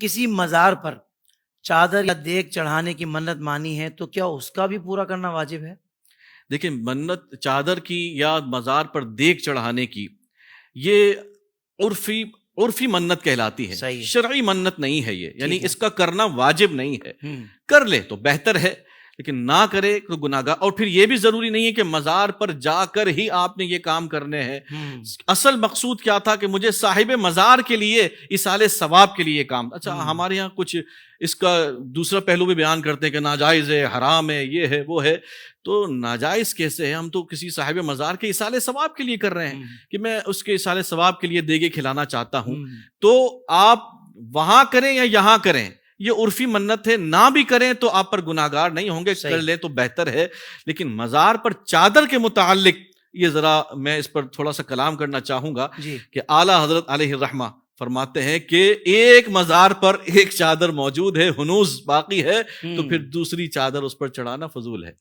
کسی مزار پر چادر یا دیگ چڑھانے کی منت مانی ہے تو کیا اس کا بھی پورا کرنا واجب ہے؟ دیکھیں، منت چادر کی یا مزار پر دیگ چڑھانے کی یہ عرفی منت کہلاتی ہے، صحیح ہے، شرعی منت نہیں ہے یہ، یعنی ٹھیک ہے۔ اس کا کرنا واجب نہیں ہے۔ کر لے تو بہتر ہے، لیکن نہ کرے تو گناہ گار۔ اور پھر یہ بھی ضروری نہیں ہے کہ مزار پر جا کر ہی آپ نے یہ کام کرنے ہیں۔ اصل مقصود کیا تھا کہ مجھے صاحب مزار کے لیے ایصال ثواب کے لیے کام۔ اچھا، ہمارے یہاں کچھ اس کا دوسرا پہلو بھی بیان کرتے ہیں کہ ناجائز ہے، حرام ہے، یہ ہے، وہ ہے۔ تو ناجائز کیسے ہے؟ ہم تو کسی صاحب مزار کے ایصال ثواب کے لیے کر رہے ہیں کہ میں اس کے ایصال ثواب کے لیے دیگے کھلانا چاہتا ہوں۔ تو آپ وہاں کریں یا یہاں کریں، یہ عرفی منت ہے، نہ بھی کریں تو آپ پر گناہ گار نہیں ہوں گے، کر لیں تو بہتر ہے۔ لیکن مزار پر چادر کے متعلق یہ ذرا میں اس پر تھوڑا سا کلام کرنا چاہوں گا کہ اعلیٰ حضرت علیہ الرحمہ فرماتے ہیں کہ ایک مزار پر ایک چادر موجود ہے، ہنوز باقی ہے، تو پھر دوسری چادر اس پر چڑھانا فضول ہے۔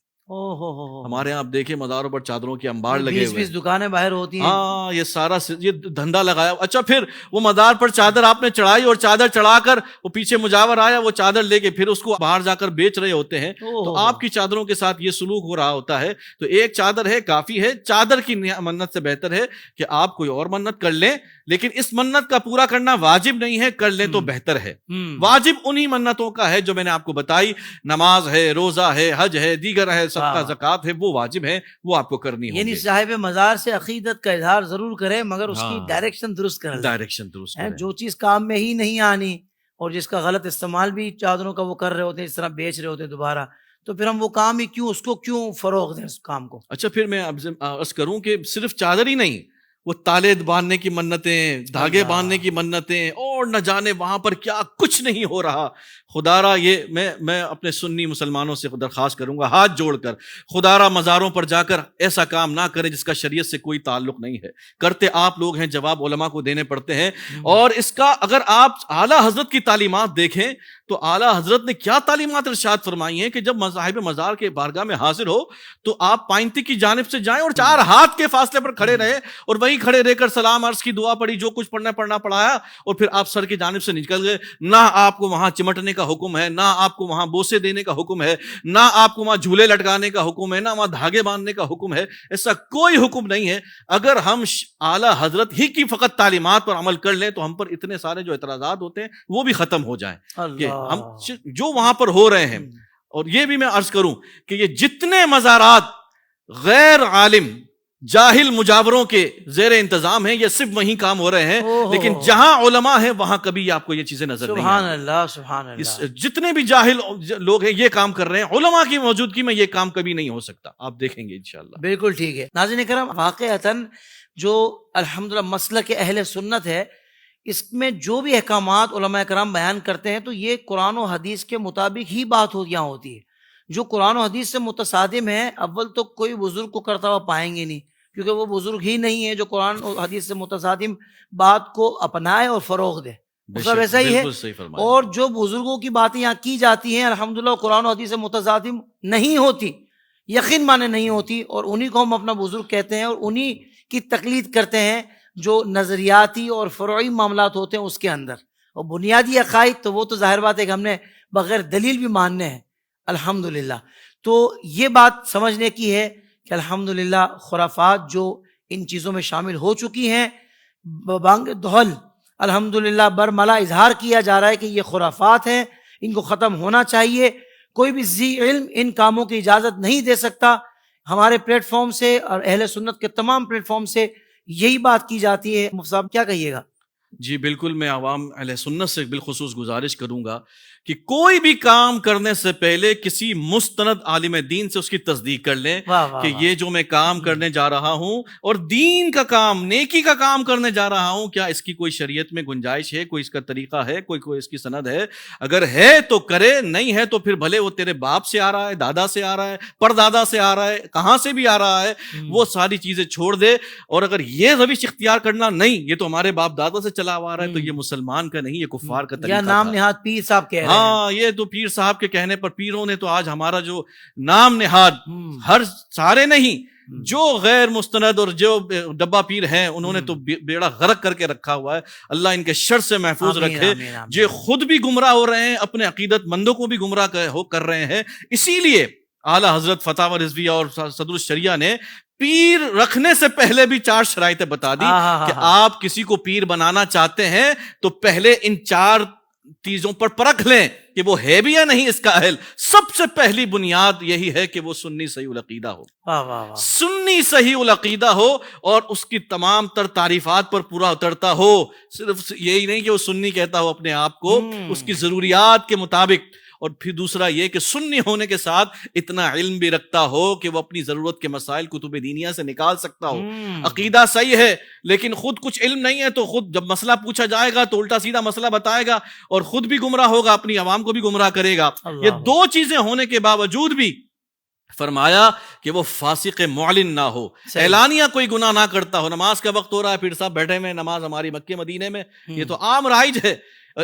ہمارے یہاں آپ دیکھیں مزاروں پر چادروں کے انبار لگے ہوئے، 20 دکانیں باہر ہوتی ہیں۔ ہاں، یہ سارا یہ دھندا لگایا۔ اچھا، پھر وہ مزار پر چادر آپ نے چڑھائی اور چادر چڑھا کر وہ پیچھے مجاور آیا، وہ چادر لے کے پھر اس کو باہر جا کر بیچ رہے ہوتے ہیں، تو آپ کی چادروں کے ساتھ یہ سلوک ہو رہا ہوتا ہے۔ تو ایک چادر ہے، کافی ہے۔ چادر کی منت سے بہتر ہے کہ آپ کوئی اور منت کر لیں، لیکن اس منت کا پورا کرنا واجب نہیں ہے، کر لیں تو بہتر ہے۔ واجب انہی منتوں کا ہے جو میں نے آپ کو بتائی، نماز ہے، روزہ ہے، حج ہے، دیگر ہے، صدقہ زکوٰۃ ہے، وہ واجب ہے، وہ آپ کو کرنی ہوگی۔ یعنی صاحب مزار سے عقیدت کا اظہار ضرور کریں، مگر اس کی ڈائریکشن درست کریں، ڈائریکشن درست کریں۔ جو چیز کام میں ہی نہیں آنی اور جس کا غلط استعمال بھی چادروں کا وہ کر رہے ہوتے ہیں، اس طرح بیچ رہے ہوتے ہیں دوبارہ، تو پھر ہم وہ کام ہی کیوں، اس کو کیوں فروغ دیں اس کام کو؟ اچھا، پھر میں عرض کروں کہ صرف چادر ہی نہیں، وہ تالے باندھنے کی منتیں، دھاگے باندھنے کی منتیں، اور نہ جانے وہاں پر کیا کچھ نہیں ہو رہا۔ خدا را، یہ میں اپنے سنی مسلمانوں سے درخواست کروں گا ہاتھ جوڑ کر، خدا را مزاروں پر جا کر ایسا کام نہ کریں جس کا شریعت سے کوئی تعلق نہیں ہے۔ کرتے آپ لوگ ہیں، جواب علماء کو دینے پڑتے ہیں۔ اور اس کا اگر آپ اعلیٰ حضرت کی تعلیمات دیکھیں تو اعلیٰ حضرت نے کیا تعلیمات ارشاد فرمائی ہیں کہ جب صاحب مزار کے بارگاہ میں حاضر ہو تو آپ پائنتی کی جانب سے جائیں اور 4 ہاتھ کے فاصلے پر کھڑے رہے، اور وہی کھڑے رہ کر سلام عرض کی دعا پڑھی، جو کچھ پڑھنا پڑایا، اور پھر آپ سر کی جانب سے نکل گئے۔ نہ آپ کو وہاں چمٹنے کا حکم ہے، نہ آپ کو وہاں بوسے دینے کا حکم ہے، نہ آپ کو وہاں جھولے لٹکانے کا حکم ہے، نہ وہاں دھاگے باندھنے کا حکم ہے۔ ایسا کوئی حکم نہیں ہے۔ اگر ہم اعلیٰ حضرت ہی کی فقط تعلیمات پر عمل کر لیں تو ہم پر اتنے سارے جو اعتراضات ہوتے ہیں وہ بھی ختم ہو جائیں کہ ہم جو وہاں پر ہو رہے ہیں۔ اور یہ بھی میں عرض کروں کہ یہ جتنے مزارات غیر عالم جاہل مجاوروں کے زیر انتظام ہیں، یہ صرف وہیں کام ہو رہے ہیں، لیکن جہاں علماء ہیں وہاں کبھی آپ کو یہ چیزیں نظر نہیں سبحان اللہ، سبحان اللہ۔ جتنے بھی جاہل لوگ ہیں یہ کام کر رہے ہیں، علماء کی موجودگی میں یہ کام کبھی نہیں ہو سکتا، آپ دیکھیں گے انشاءاللہ۔ بالکل ٹھیک ہے۔ ناظرین کرام، واقعتاً جو الحمدللہ مسلک اہل سنت ہے، اس میں جو بھی احکامات علماء کرام بیان کرتے ہیں تو یہ قرآن و حدیث کے مطابق ہی بات یہاں ہوتی ہے۔ جو قرآن و حدیث سے متصادم ہے، اول تو کوئی بزرگ کو کرتا ہوا پائیں گے نہیں، کیونکہ وہ بزرگ ہی نہیں ہے جو قرآن و حدیث سے متصادم بات کو اپنائے اور فروغ دے۔ سب ایسا ہی ہے۔ اور جو بزرگوں کی باتیں یہاں کی جاتی ہیں الحمدللہ قرآن و حدیث سے متصادم نہیں ہوتی، یقین مانے نہیں ہوتی، اور انہی کو ہم اپنا بزرگ کہتے ہیں اور انہی کی تقلید کرتے ہیں جو نظریاتی اور فروعی معاملات ہوتے ہیں اس کے اندر۔ اور بنیادی عقائد تو وہ تو ظاہر بات ہے کہ ہم نے بغیر دلیل بھی ماننے ہیں الحمدللہ۔ تو یہ بات سمجھنے کی ہے کہ الحمدللہ خرافات جو ان چیزوں میں شامل ہو چکی ہیں، بانگ دہل الحمدللہ برملا اظہار کیا جا رہا ہے کہ یہ خرافات ہیں، ان کو ختم ہونا چاہیے۔ کوئی بھی ذی علم ان کاموں کی اجازت نہیں دے سکتا۔ ہمارے پلیٹ فارم سے اور اہل سنت کے تمام پلیٹ فارم سے یہی بات کی جاتی ہے۔ مفتی صاحب کیا کہیے گا؟ جی بالکل، میں عوام اہل سنت سے بالخصوص گزارش کروں گا کہ کوئی بھی کام کرنے سے پہلے کسی مستند عالم دین سے اس کی تصدیق کر لیں کہ یہ جو میں کام کرنے جا رہا ہوں اور دین کا کام، نیکی کا کام کرنے جا رہا ہوں، کیا اس کی کوئی شریعت میں گنجائش ہے، کوئی اس کا طریقہ ہے، کوئی اس کی سند ہے؟ اگر ہے تو کرے، نہیں ہے تو پھر بھلے وہ تیرے باپ سے آ رہا ہے، دادا سے آ رہا ہے، پردادا سے آ رہا ہے، کہاں سے بھی آ رہا ہے، وہ ساری چیزیں چھوڑ دے۔ اور اگر یہ روش اختیار کرنا نہیں، یہ تو ہمارے باپ دادا سے چلا آ رہا ہے، تو یہ مسلمان کا نہیں، یہ کفار کا طریقہ یا نام نہاد پیر صاحب کہہ رہے ہیں۔ ہاں، یہ تو پیر صاحب کے کہنے پر، پیروں نے تو آج ہمارا جو نام نہاد، ہر سارے نہیں جو غیر مستند اور جو ڈبہ پیر ہیں انہوں نے تو بیڑا غرق کر کے رکھا ہوا ہے. اللہ ان کے شر سے محفوظ رکھے. جو خود بھی گمراہ ہو رہے ہیں اپنے عقیدت مندوں کو بھی گمراہ کر رہے ہیں. اسی لیے اعلیٰ حضرت فتاوی رضویہ اور صدر الشریعہ نے پیر رکھنے سے پہلے بھی 4 شرائطیں بتا دی کہ آپ کسی کو پیر بنانا چاہتے ہیں تو پہلے ان 4 چیزوں پر پرکھ لیں کہ وہ ہے بھی یا نہیں اس کا اہل. سب سے پہلی بنیاد یہی ہے کہ وہ سنی صحیح العقیدہ ہو. سنی صحیح العقیدہ ہو اور اس کی تمام تر تعریفات پر پورا اترتا ہو. صرف یہی نہیں کہ وہ سنی کہتا ہو اپنے آپ کو, اس کی ضروریات کے مطابق. اور پھر دوسرا یہ کہ سنی ہونے کے ساتھ اتنا علم بھی رکھتا ہو کہ وہ اپنی ضرورت کے مسائل کتب دینیہ سے نکال سکتا ہو. عقیدہ صحیح ہے لیکن خود کچھ علم نہیں ہے تو خود جب مسئلہ پوچھا جائے گا تو الٹا سیدھا مسئلہ بتائے گا اور خود بھی گمراہ ہوگا, اپنی عوام کو بھی گمراہ کرے گا. یہ 2 چیزیں ہونے کے باوجود بھی فرمایا کہ وہ فاسق معلن نہ ہو, اعلانیہ کوئی گناہ نہ کرتا ہو. نماز کا وقت ہو رہا ہے, پھر صاحب بیٹھے میں نماز ہماری مکے مدینے میں, یہ تو عام رائج ہے.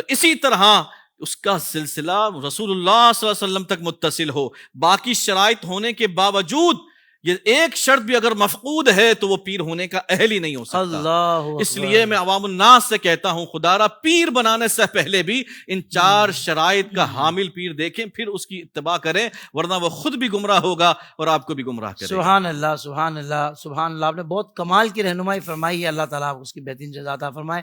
اسی طرح اس کا سلسلہ رسول اللہ صلی اللہ علیہ وسلم تک متصل ہو. باقی شرائط ہونے کے باوجود یہ ایک شرط بھی اگر مفقود ہے تو وہ پیر ہونے کا اہل ہی نہیں ہو سکتا. اس لیے میں عوام الناس سے کہتا ہوں خدا را پیر بنانے سے پہلے بھی ان 4 شرائط کا حامل پیر دیکھیں, پھر اس کی اتباع کریں, ورنہ وہ خود بھی گمراہ ہوگا اور آپ کو بھی گمراہ کرے گا. سبحان اللہ, سبحان اللہ, سبحان اللہ. آپ نے بہت کمال کی رہنمائی فرمائی ہے. اللہ تعالیٰ آپ اس کی بہترین جزا عطا فرمائے.